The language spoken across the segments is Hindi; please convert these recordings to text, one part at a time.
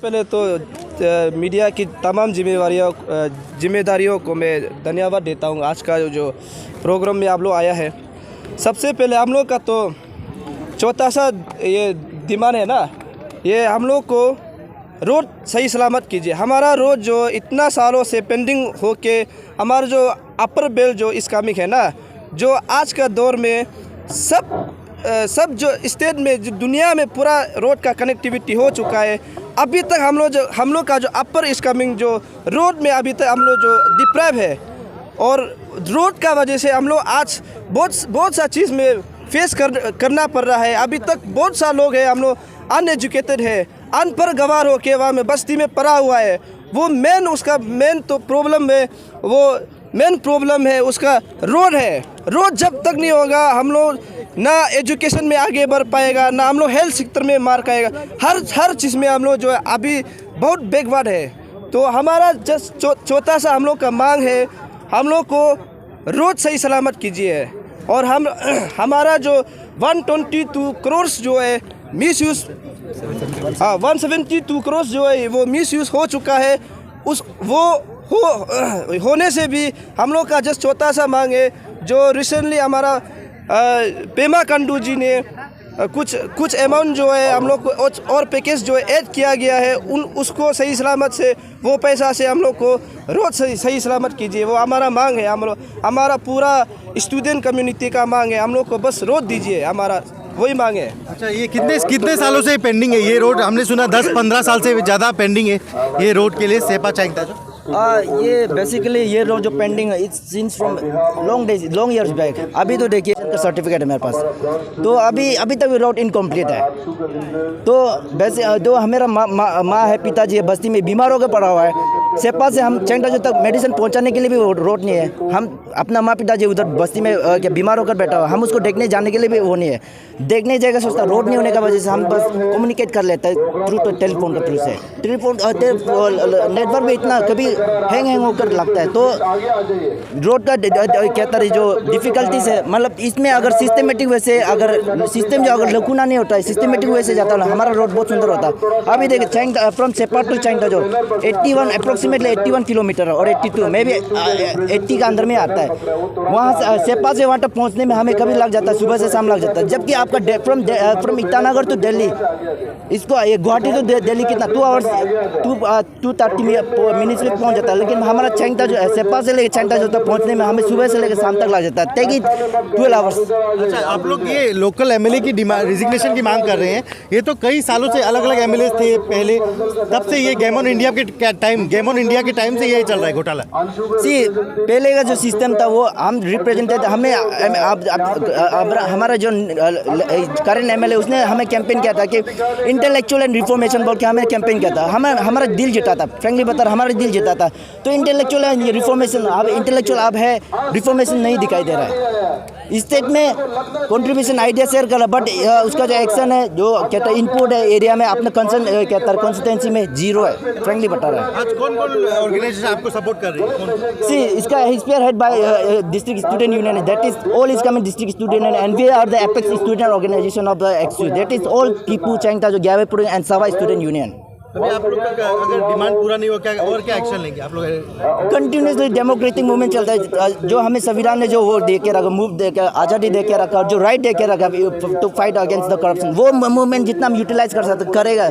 पहले तो मीडिया की तमाम जिम्मेदारियों को मैं धन्यवाद देता हूँ। आज का जो प्रोग्राम में आप लोग आया है, सबसे पहले हम लोग का तो छोटा सा ये डिमांड है ना, ये हम लोग को रोड सही सलामत कीजिए। हमारा रोड जो इतना सालों से पेंडिंग हो के हमारा जो अपर बेल्ट जो इस्लामिक है ना, जो आज का दौर में सब जो स्टेट में जो दुनिया में पूरा रोड का कनेक्टिविटी हो चुका है, अभी तक हम लोग का जो अपर इस्लामिक जो रोड में अभी तक हम लोग जो डिप्राइव है, और रोड का वजह से हम लोग आज बहुत सा चीज़ में फेस करना पड़ रहा है। अभी तक बहुत सा लोग हैं, हम लोग अनएजुकेटेड है, अनपढ़ गवार हो के वहाँ में बस्ती में पड़ा हुआ है। वो मेन प्रॉब्लम है उसका रोड है। रोड जब तक नहीं होगा हम लोग ना एजुकेशन में आगे बढ़ पाएगा, ना हम लोग हेल्थ सेक्टर में मार खाएगा। हर चीज़ में हम लोग जो है अभी बहुत बैकवर्ड है। तो हमारा जस्ट छोटा सा हम लोग का मांग है, हम लोग को रोड सही सलामत कीजिए। और हमारा जो 122 करोड़ जो है मिसयूज़ 172 करोड़ जो है वो मिसयूज़ हो चुका है। होने से भी हम लोग का जस्ट छोटा सा मांग है, जो रिसेंटली हमारा पेमा खांडू जी ने कुछ अमाउंट जो है हम लोग को और पैकेज जो है ऐड किया गया है, उसको सही सलामत से वो पैसा से हम लोग को रोड सही सलामत कीजिए। वो हमारा मांग है, हमारा पूरा स्टूडेंट कम्युनिटी का मांग है। हम लोग को बस रोड दीजिए, हमारा वही मांग है। अच्छा, ये कितने सालों से पेंडिंग है ये रोड? हमने सुना 10-15 साल से ज़्यादा पेंडिंग है ये रोड के लिए, सेपा चाइंगता जो ये बेसिकली ये रोड जो पेंडिंग है, it's scenes from long years back. अभी तो देखिए का सर्टिफिकेट है मेरे पास, तो अभी तक रोड इनकम्प्लीट है। तो वैसे जो मेरा माँ है, पिताजी है, बस्ती में बीमार होकर पड़ा हुआ है। सेपा से हम चैंगटा तक मेडिसिन पहुंचाने के लिए भी रोड नहीं है। हम अपना माँ पिताजी उधर बस्ती में बीमार होकर बैठा हुआ, हम उसको देखने जाने के लिए भी वो नहीं है। देखने जाएगा सोचता, रोड नहीं होने की वजह से हम बस कम्युनिकेट कर लेते हैं थ्रू टेलीफोन के थ्रू से। नेटवर्क में इतना कभी हैंग होकर लगता है। तो रोड का कहता है जो डिफ़िकल्टीज है, मतलब इसमें अगर सिस्टमेटिक वैसे अगर सिस्टम जो अगर लकूना नहीं होता है, सिस्टमेटिक वैसे जाता है, हमारा रोड बहुत सुंदर होता है। अभी देखिए चैंगटा फ्रॉम सेपा टू चैंगटा जो 81 किलोमीटर और 82 में भी 80 का अंदर में आता है। वहाँ से सेपा से वहाँ तक पहुँचने में हमें कभी लग जाता है, सुबह से शाम लग जाता है। जबकि आपका फ्रॉम ईटानगर टू दिल्ली, इसको गुवाहाटी टू दिल्ली कितना 2 आवर्स 2:30 मिनट्स में पहुँच जाता है। लेकिन हमारा चैंगटा जो सेपा से लेकर चैंगटा जो तक पहुँचने में हमें सुबह से लेकर शाम तक लग जाता है, तक 12 आवर्स। अच्छा, आप लोग ये लोकल एमएलए की रिजिग्नेशन की मांग कर रहे हैं। ये तो कई सालों से अलग अलग एमएलए थे पहले, तब से ये गेम ऑन इंडिया के टाइम से यही चल रहा है घोटाला। पहले का जो सिस्टम था वो हम रिप्रेजेंटेटिव हमें हमारा जो करंट एमएलए उसने हमें कैंपेन किया था कि इंटेलेक्चुअल एंड रिफॉर्मेशन बोल के हमें कैंपेन किया था। हमारा दिल जीता था, फ्रेंकली बता रहा, हमारा दिल जीता था। तो इंटेलेक्चुअल एंड रिफॉर्मेशन अब है, रिफॉर्मेशन नहीं दिखाई दे रहा है। स्टेट में कंट्रीब्यूशन आइडिया शेयर कर रहा, बट उसका जो एक्शन है, जो कहता है इनपुट है एरिया में अपना कंसर्न कहता है कॉन्स्टिट्यूंसी में 0 है, फ्रेंकली बता रहा है। आज कौन ऑर्गेनाइजेशन आपको सपोर्ट कर रही है? इसका spearhead by district student union, that is all is coming district student and we are the apex student organisation of the एक्सयू, दैट इज ऑल पीपू चैंगटा जो ग्यावेपुर एंड सवा स्टूडेंट यूनियन। अभी आप लोग का अगर डिमांड पूरा नहीं हो क्या एक्शन लेंगे आप लोग? कंटिन्यूसली डेमोक्रेटिक मूवमेंट चलता है। जो हमें संविधान ने जो वो दे के रखा, मूव दे के, आज़ादी दे के रखा, जो राइट दे के रखा to fight against the corruption, वो मूवमेंट जितना हम यूटिलाइज कर सकते करेगा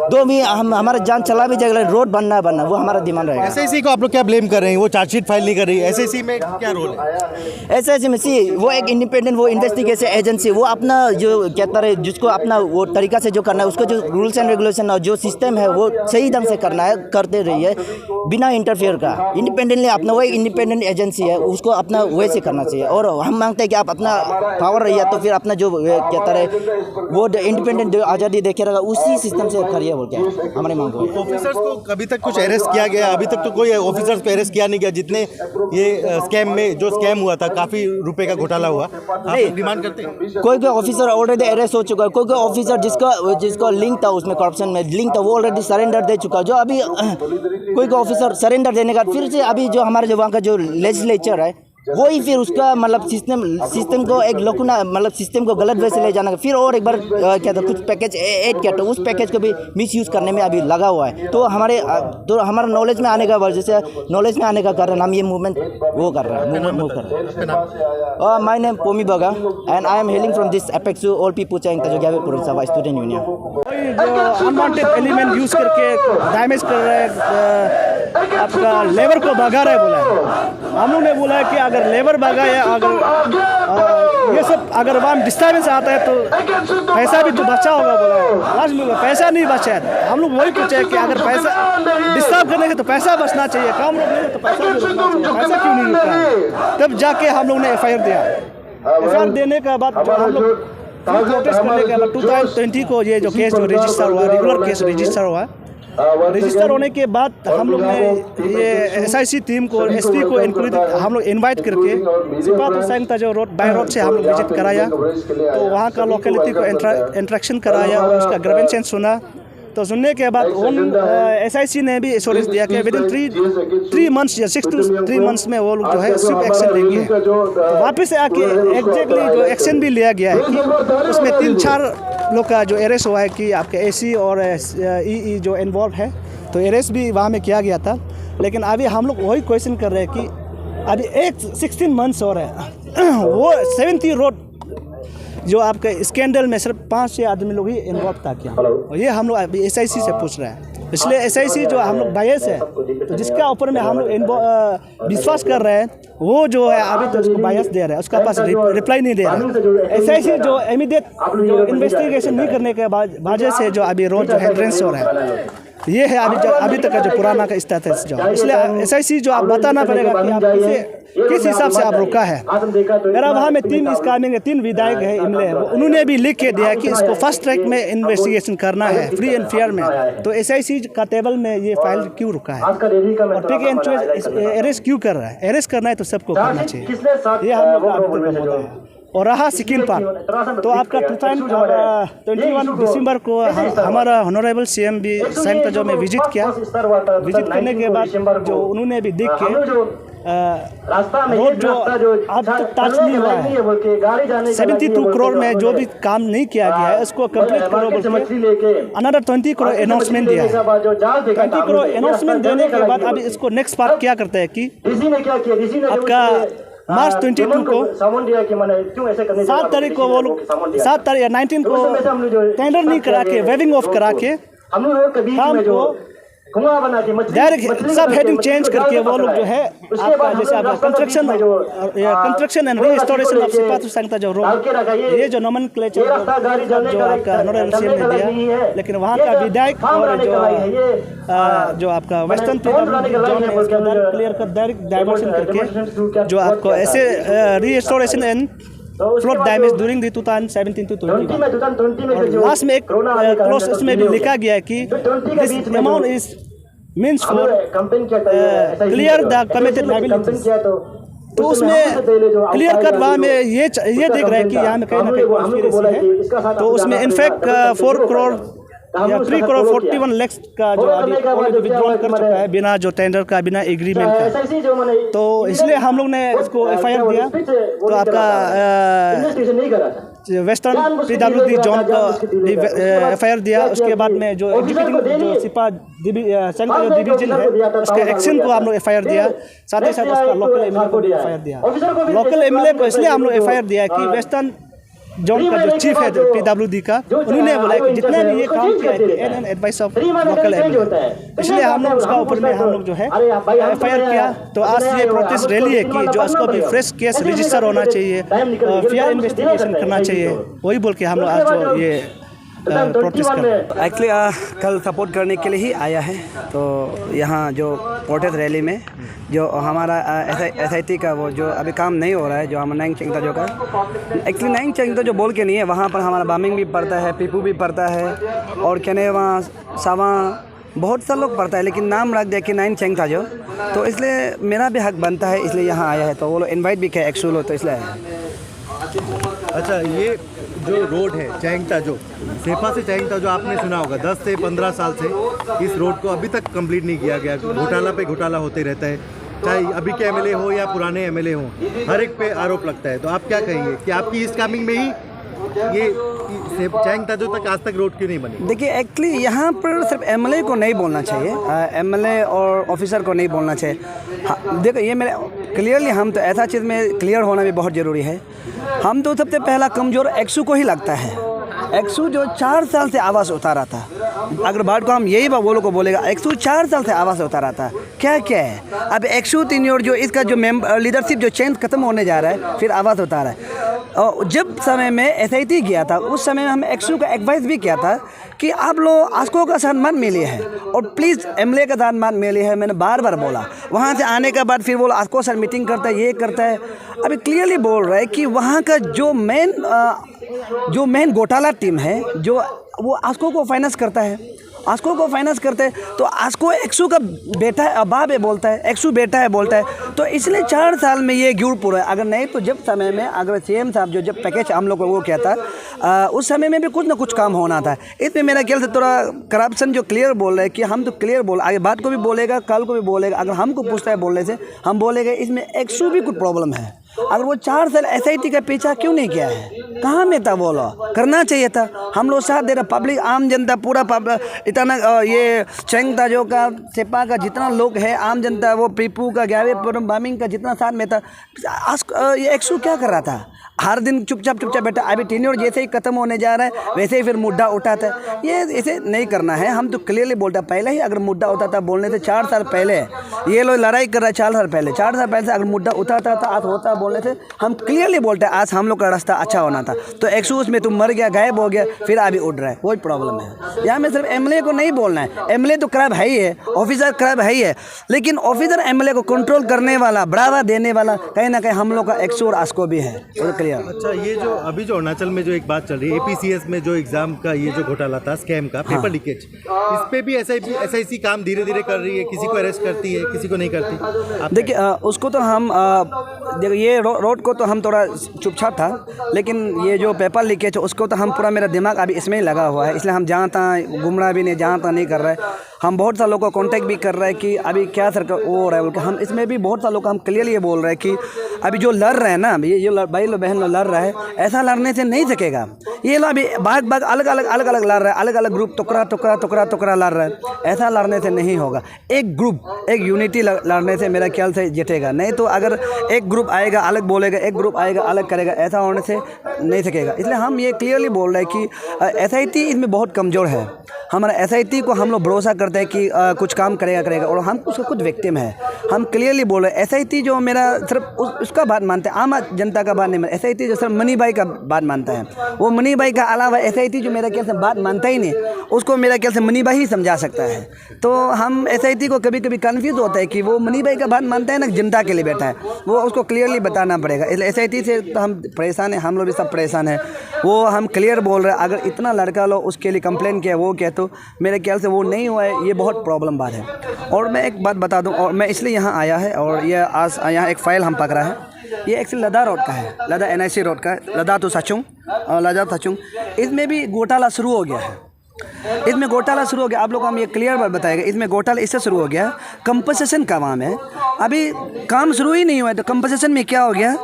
तो भी हम हमारा जान चला भी जाएगा। रोड बनना वो हमारा डिमांड रहेगा। एसआईसी को आप लोग क्या ब्लेम कर रहे हैं? वो चार्जशीट फाइल नहीं कर रही है, एसआईसी में क्या रोल है? एसआईसी में वो एक इंडिपेंडेंट वो इन्वेस्टिगेशन एजेंसी, वो अपना जो कहता है जिसको अपना वो तरीका से जो करना है, उसको जो रूल्स एंड रेगुलेशन और जो सिस्टम है वो सही ढंग से करना है, करते रहिए बिना इंटरफेयर का। इंडिपेंडेंटली अपना वही इंडिपेंडेंट एजेंसी है, उसको अपना वैसे करना चाहिए। और हम मांगते हैं कि आप अपना पावर रहिए तो फिर अपना जो कहता है वो इंडिपेंडेंट जो आज़ादी देखे रहेगा उसी सिस्टम से करिए, बोल के हमारी मांग है। ऑफिसर्स को कभी तक कुछ अरेस्ट किया गया? अभी तक तो कोई ऑफिसर्स को अरेस्ट किया नहीं गया, जितने ये स्कैम में जो स्कैम हुआ था, काफ़ी रुपए का घोटाला हुआ। आप डिमांड करते हैं? कोई ऑफिसर ऑलरेडी अरेस्ट हो चुका है, कोई ऑफिसर जिसका लिंक था, उसमें करप्शन में लिंक था, वो ऑलरेडी सरेंडर दे चुका है। जो अभी कोई ऑफिसर सरेंडर देने का फिर से अभी जो हमारे जो वहाँ का जो लेजिस्लेचर है वही फिर उसका मतलब सिस्टम को एक लकुना मतलब सिस्टम को गलत वे से ले जाना, फिर और एक बार क्या था कुछ पैकेज ऐड किया, तो उस पैकेज को भी मिसयूज़ करने में अभी लगा हुआ है। तो हमारा नॉलेज में आने का वजह से नॉलेज में आने का कारण हम ये मूवमेंट वो कर रहे हैं। My name Pomi Baga and I am hailing from this एपेक्सू ऑल पीपल चाइंग ताजो ग्यावे पुरसभा स्टूडेंट यूनियन। जो अनवांटेड एलिमेंट यूज करके डैमेज कर रहे हैं, आपका लेबर को भगा रहे बोला है। हम लोग ने बोला है कि अगर लेबर भगा या अगर ये सब अगर वहाँ डिस्टर्बेंस आता है तो पैसा भी तो बचा होगा बोला है। लास्ट में पैसा नहीं बचा है। हम लोग वही पूछे कि अगर पैसा डिस्टर्ब करने के तो पैसा बचना चाहिए, काम रोकने तो पैसा भी रुकना चाहिए, पैसा क्यों नहीं रुका है? तब जाके हम लोग ने FIR दिया। FIR देने के बाद जो हम लोग प्रोटेस्ट करने के बाद 2020 को ये जो केस जो रजिस्टर हुआ, रेगुलर केस रजिस्टर हुआ, रजिस्टर होने के बाद हम लोग ने ये SIC टीम को SP को इंक्लूड हम लोग इनवाइट करके सिपाही संघ जो रोड बाय रोड से हम लोग विजिट कराया, तो वहाँ का लोकेलिटी को इंट्रैक्शन कराया और उसका ग्रीवेंसेस सुना। तो सुनने के बाद उन SIC ने भी एश्योरेंस दिया कि विदिन 3 मंथ्स या 6 to 3 मंथ्स में वो लोग जो है स्विफ्ट एक्शन लेंगे। तो वापस से आके एग्जैक्टली जो एक्शन भी लिया गया है कि उसमें 3-4 लोग का जो अरेस्ट हुआ है कि आपके AC और EE जो इन्वॉल्व है, तो अरेस्ट भी वहाँ में किया गया था। लेकिन अभी हम लोग वही क्वेश्चन कर रहे हैं कि अभी 16 मंथ्स हो रहे हैं वो 70 रोड जो आपके स्कैंडल में सिर्फ 5-6 आदमी लोग ही इन्वॉल्व था क्या, और ये हम लोग अभी SIC से पूछ रहे हैं। इसलिए SIC जो हम लोग बायस है, तो जिसका ऊपर में हम लोग विश्वास कर रहे हैं वो जो है अभी तो उसको बायस दे रहा है, उसका पास रिप्लाई नहीं दे रहा है। SIC जो इमीडिएट जो इन्वेस्टिगेशन नहीं करने के वजह से जो अभी रोड जो हिंड्रेंस हो रहा है, ये है अभी तक का जो पुराना का स्टेटस जो। इसलिए SIC जो आप बताना पड़ेगा कि आप किस हिसाब से आप रोका है। मेरा वहाँ में 3 स्कामिंग है, 3 विधायक है इमले, उन्होंने भी लिख के दिया कि इसको फर्स्ट ट्रैक में इन्वेस्टिगेशन करना है फ्री एंड फेयर में। तो SIC का टेबल में ये फाइल क्यों रुका है और पिक एंड चॉइस अरेस्ट क्यों कर रहा है? अरेस्ट करना है तो सबको करना चाहिए, ये हम लोग का अभी तक का मुद्दा है। और रहा सेकेंड पार्ट, तो आपका 21 दिसंबर को हमारा ऑनरेबल CM भी संयुक्त जो में विजिट किया। विजिट करने के बाद जो उन्होंने भी देख के रोड जो अब तक टच नहीं हुआ है, 72 करोड़ में जो भी काम नहीं किया गया है उसको कंप्लीट करो बोल के अनदर 20 करोड़ अनाउंसमेंट दिया है। 20 करोड़ अनाउंसमेंट देने के बाद अभी इसको नेक्स्ट पार्ट क्या करता है कि आपका मार्च 22 को 7 तारीख को वो लोग 7 तारीख या 19 को टेंडर नहीं करा के वेविंग ऑफ करा के काम को डायरेक्ट सब हेडिंग चेंज करके वो लोग जो है आपका जैसे आपका कंस्ट्रक्शन एंड रिस्टोरेशन ऑफ सिपाही संघ जो रोड, ये जो नोमेनक्लेचर जो आपका ऑनरेबल CM ने दिया, लेकिन वहाँ का विधायक और जो आपका वेस्टर्न क्लियर कर डायरेक्ट डाइवर्शन करके जो आपको ऐसे restoration and flowed damage during the 2017 to 2021 last में एक क्लोज उसमें भी लिखा गया है कि this amount is means for clear the committed liabilities. तो उसमें क्लियर कट वहाँ में ये देख रहा है कि यहाँ में कहीं ना कहीं कॉन्स्पिरेसी है। तो उसमें इनफैक्ट 4 करोड़ या 3 करोड़ 41 लाख का जो अभी ऑलरेडी विड्रॉल कर चुका है बिना जो टेंडर का, बिना एग्रीमेंट का। तो इसलिए हम लोग ने इसको FIR दिया। तो आपका वेस्टर्न PWD जोन को FIR दिया। उसके बाद में जो एग्जीक्यूटिव जो सिपाही संघ का जो डिवीजन है उसके एक्शन को हम लोग FIR दिया। साथ ही साथ उसका लोकल MLA को भी FIR दिया। लोकल MLA को इसलिए हम लोग FIR दिया कि वेस्टर्न जोन का जो चीफ है PWD का, उन्होंने बोला कि जितने भी ये काम किया है एडवाइस ऑफ लोकल MLA, इसलिए हम लोग उसका ऊपर में हम लोग जो है FIR किया। तो आज ये प्रोटेस्ट रैली है कि जो उसको भी फ्रेश केस रजिस्टर होना चाहिए, फेयर इन्वेस्टिगेशन करना चाहिए, वही बोल के हम लोग आज जो ये प्रोटेस्ट कर रहे हैं। एक्चुअली कल सपोर्ट करने के लिए ही आया है। तो यहाँ जो प्रोटेस्ट रैली में जो हमारा SIT का वो जो अभी काम नहीं हो रहा है, जो हमारा नाइंग चेंगता का एक्चुअली नाइंग चेंगता जो बोल के नहीं है, वहाँ पर हमारा बामिंग भी पड़ता है, पीपू भी पड़ता है और कहने वहाँ सावा बहुत सा लोग पढ़ता है, लेकिन नाम रख दिया कि नाइंग चेंगता जो। तो इसलिए मेरा भी हक बनता है, इसलिए यहाँ आया है। तो वो लोग इन्वाइट भी किया एक्चुअल, तो इसलिए अच्छा, ये जो रोड है चैंगता जो सेफा से चैंगता जो आपने सुना होगा 10 से 15 साल से इस रोड को अभी तक कंप्लीट नहीं किया गया। घोटाला पे घोटाला होते रहता है। चाहे अभी के एमएलए हो या पुराने एमएलए हो, हर एक पे आरोप लगता है। तो आप क्या कहेंगे कि आपकी ईस्ट कामेंग में ही ये चैंग ताजो तक आज तक रोड क्यों नहीं बनी? देखिए, एक्चुअली यहाँ पर सिर्फ एमएलए को नहीं बोलना चाहिए, एमएलए और ऑफिसर को नहीं बोलना चाहिए। हाँ, देखो ये मेरे क्लियरली हम तो ऐसा चीज़ में क्लियर होना भी बहुत ज़रूरी है। हम तो सबसे पहला कमज़ोर एक्सू को ही लगता है। एक्सू जो 4 साल से आवाज़ उतारा था, अगर बात को हम यही बोलो को बोलेगा, एक्सू 4 साल से आवाज़ उतारा था। क्या क्या है अब एक्सू तीनियोर जो इसका जो लीडरशिप जो चेंज खत्म होने जा रहा है, फिर आवाज़ उतारा है। और जब समय में एसआईटी गया था, उस समय में हम एक्सू का एडवाइस भी किया था कि आप लोग आस्को का साथ मत मिले हैं और प्लीज़ एमएलए का साथ मत मिले हैं। मैंने बार बार बोला। वहाँ से आने के बाद फिर वो आस्को साथ मीटिंग करता है, ये करता है। अभी क्लियरली बोल रहा है कि वहाँ का जो मेन घोटाला टीम है, जो वो आस्को को फाइनेंस करता है, आस्को को फाइनेंस करते हैं। तो आस्को एक्सू का बेटा है, बाप है बोलता है, एक्सू बेटा है बोलता है। तो इसलिए 4 साल में ये गिर पूरा है। अगर नहीं तो जब समय में अगर सीएम साहब जो जब पैकेज हम लोग को वो किया था, उस समय में भी कुछ ना कुछ काम होना था। इसमें मेरा ख्याल से थोड़ा करप्शन जो क्लियर बोल रहे हैं कि हम तो क्लियर बोल, आगे बात को भी बोलेगा, कल को भी बोलेगा। अगर हमको पूछता है बोलने से, हम बोलेंगे इसमें एक्सू भी कुछ प्रॉब्लम है। अगर वो 4 साल एसआईटी का पीछा क्यों नहीं किया है? कहाँ में था वो लोग? करना चाहिए था। हम लोग साथ दे रहे, पब्लिक आम जनता पूरा इतना ये चैंग ताजो का, सेपा का जितना लोग है, आम जनता, वो पीपू का, ग्यावेपुरम, बामिंग का जितना साथ में था, ये एक्सू क्या कर रहा था? हर दिन चुपचाप बैठा। अभी टेन्योर जैसे ही खत्म होने जा रहा है, वैसे ही फिर मुद्दा उठाता है। ये इसे नहीं करना है। हम तो क्लियरली बोलता, पहले ही अगर मुद्दा उठाता बोलने से 4 साल पहले, ये लोग लड़ाई कर रहा है 4 साल पहले, 4 साल पहले से अगर मुद्दा उठाता था, आज होता बोलने से हम क्लियरली बोलते हैं आज हम लोग का रास्ता अच्छा होना था। तो एक्सक्यूज में तुम मर गया, गायब हो गया, फिर अभी उड़ रहा है, वही प्रॉब्लम है। यहाँ में सिर्फ एमएलए को नहीं बोलना है। एमएलए तो खराब है ही है, ऑफिसर खराब है ही है, लेकिन ऑफिसर एमएलए को कंट्रोल करने वाला, बढ़ावा देने वाला कहीं ना कहीं हम लोग का एक्सू और आस्को भी है। क्लियर। अच्छा, ये जो अभी जो अरुणाचल में जो एक बात चल रही है, एपीसीएस में जो एग्जाम का ये जो घोटाला था, स्कैम का, पेपर लीकेज, इस पे भी एसआईसी काम धीरे धीरे कर रही है, किसी को अरेस्ट करती है, किसी को नहीं करती। देखिए, उसको तो हम देखिए ये रोड को तो हम थोड़ा चुपचाप था, लेकिन ये जो पेपर लीकेज है उसको तो हम पूरा, मेरा दिमाग अभी इसमें ही लगा हुआ है। इसलिए हम जहाँ तहाँ घूम रहा भी नहीं, जहाँ तहाँ नहीं कर रहे हैं। हम बहुत सारे लोगों को कांटेक्ट भी कर रहे हैं कि अभी क्या सरकार वो हो रहा है बोल के। हम इसमें भी बहुत सारे लोग हम क्लियरली ये बोल रहे हैं कि अभी जो लड़ रहे हैं ना, ये जो भाई लोग बहन लोग लड़ रहा है, ऐसा लड़ने से नहीं सकेगा। ये लोग अभी भाग अलग अलग लड़ रहा है, अलग अलग ग्रुप टुकड़ा लड़ रहा है। ऐसा लड़ने से नहीं होगा। एक ग्रुप, एक यूनिटी लड़ने से मेरा ख्याल से जीतेगा। नहीं तो अगर एक ग्रुप आएगा अलग बोलेगा, एक ग्रुप आएगा अलग करेगा, ऐसा होने से नहीं सकेगा। इसलिए हम ये क्लियरली बोल रहे हैं कि एसआईटी इसमें बहुत कमज़ोर है। हमारा एसआईटी को हम लोग भरोसा करते हैं कि कुछ काम करेगा, और हम उसका खुद विक्टिम है। हम क्लियरली बोल रहे हैं एसआईटी जो मेरा सिर्फ उसका बात मानते हैं, आम जनता का बात नहीं मानता। एसआईटी जो सिर्फ मनी भाई का बात मानता है, वो मनी भाई का अलावा एसआईटी जो मेरा ख्याल से बात मानता ही नहीं, उसको मेरा ख्याल से मनी भाई ही समझा सकता है। तो हम एसआईटी को कभी कभी कन्फ्यूज़ होता है कि वो मनी भाई का बात मानता है ना जनता के लिए बैठा है, वो उसको क्लियरली बताना पड़ेगा। इसलिए एसआईटी से तो हम परेशान हैं, हम लोग भी सब परेशान हैं। वो हम क्लियर बोल रहे हैं, अगर इतना लड़का लोग उसके लिए कंप्लेन किया, वो क्या, तो मेरे ख्याल से वो नहीं हुआ है। ये बहुत प्रॉब्लम बात है। और मैं एक बात बता दूं, और मैं इसलिए यहाँ आया है, और ये आज यहाँ एक फ़ाइल हम पकड़ा है। ये एक्चुअली लदा रोड का है, लदा एनआईसी रोड का है, लदा तो सचुंग और लदा सचुंग। इसमें भी घोटाला शुरू हो गया है। इसमें घोटाला शुरू हो गया, आप लोग को हम ये क्लियर बात बताएगा। इसमें घोटाला इससे शुरू हो गया, कंपनसेशन का काम है। अभी काम शुरू ही नहीं हुआ है, तो कंपनसेशन में क्या हो गया,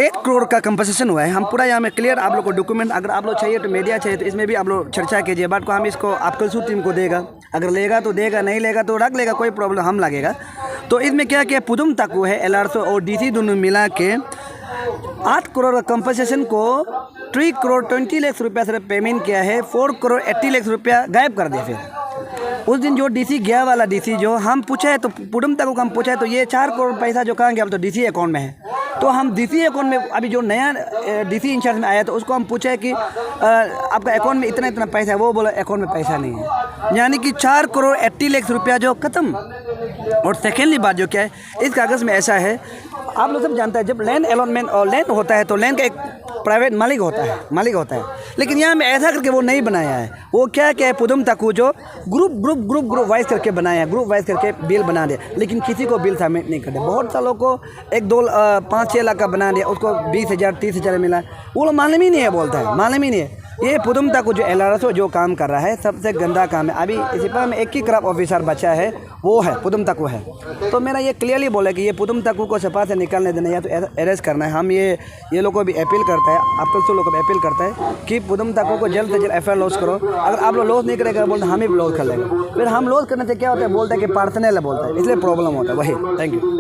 1 करोड़ का कंपनसेशन हुआ है। हम पूरा यहाँ में क्लियर आप लोग को डॉक्यूमेंट, अगर आप लोग चाहिए तो मीडिया चाहिए तो इसमें भी आप लोग चर्चा कीजिए। बात को हम इसको आपकलसू टीम को देगा, अगर लेगा तो देगा, नहीं लेगा तो रख लेगा, कोई प्रॉब्लम हम लगेगा। तो इसमें क्या किया, पुदुम तकू है, एलआरसो और डीसी दोनों मिला के 8 करोड़ का कंपनसेशन को 3 करोड़ 20 लाख रुपया से पेमेंट किया है। 4 करोड़ 80 लाख रुपया गायब कर दिया। फिर उस दिन जो डीसी गया वाला डीसी जो हम पूछा है, तो पुडम तक को हम पूछा है, तो ये 4 करोड़ पैसा जो कहाँ गया, तो डीसी अकाउंट में है। तो हम डीसी अकाउंट में, अभी जो नया डीसी इंचार्ज में आया, तो उसको हम पूछा है कि आपका अकाउंट में इतना पैसा है, वो बोला अकाउंट में पैसा नहीं है। यानी कि 4 करोड़ 80 लाख रुपया जो खत्म। और सेकेंडली बात जो क्या है, इस कागज़ में ऐसा है, आप लोग सब जानते हैं, जब लैंड अलॉटमेंट और लैंड होता है तो लैंड का एक प्राइवेट मालिक होता है। लेकिन यहाँ में ऐसा करके वो नहीं बनाया है। वो क्या है, पुदम तकू जो ग्रुप वाइज करके बनाया है, ग्रुप वाइज करके बिल बना दिया, लेकिन किसी को बिल सबमिट नहीं करते। बहुत सालों को 1-2 5-6 लाख का बना दिया, उसको 20,000 30,000 मिला, वो लोग मालूम ही नहीं है, बोलता है मालूम ही नहीं है। ये पुदुम तक जो LRSO जो काम कर रहा है सबसे गंदा काम है। अभी इसी पर में एक ही क्रॉप ऑफिसर बचा है, वो है पुदुम तक है। तो मेरा ये क्लियरली बोला कि ये पुदुम तक को सपा से निकालने देना या तो अरेस्ट करना है। हम ये लोग को भी अपील करता है, आप तो लोग को भी अपील करता है कि पुदुम तक को जल्द से जल्द FIR लॉन्च करो। अगर आप लोग लॉन्च नहीं करेगा बोलते हम ही लॉन्च कर लेंगे, फिर हम लॉन्च करने से क्या होता है बोलते हैं कि पर्सनल है बोलता है, इसलिए प्रॉब्लम होता है वही। Thank you.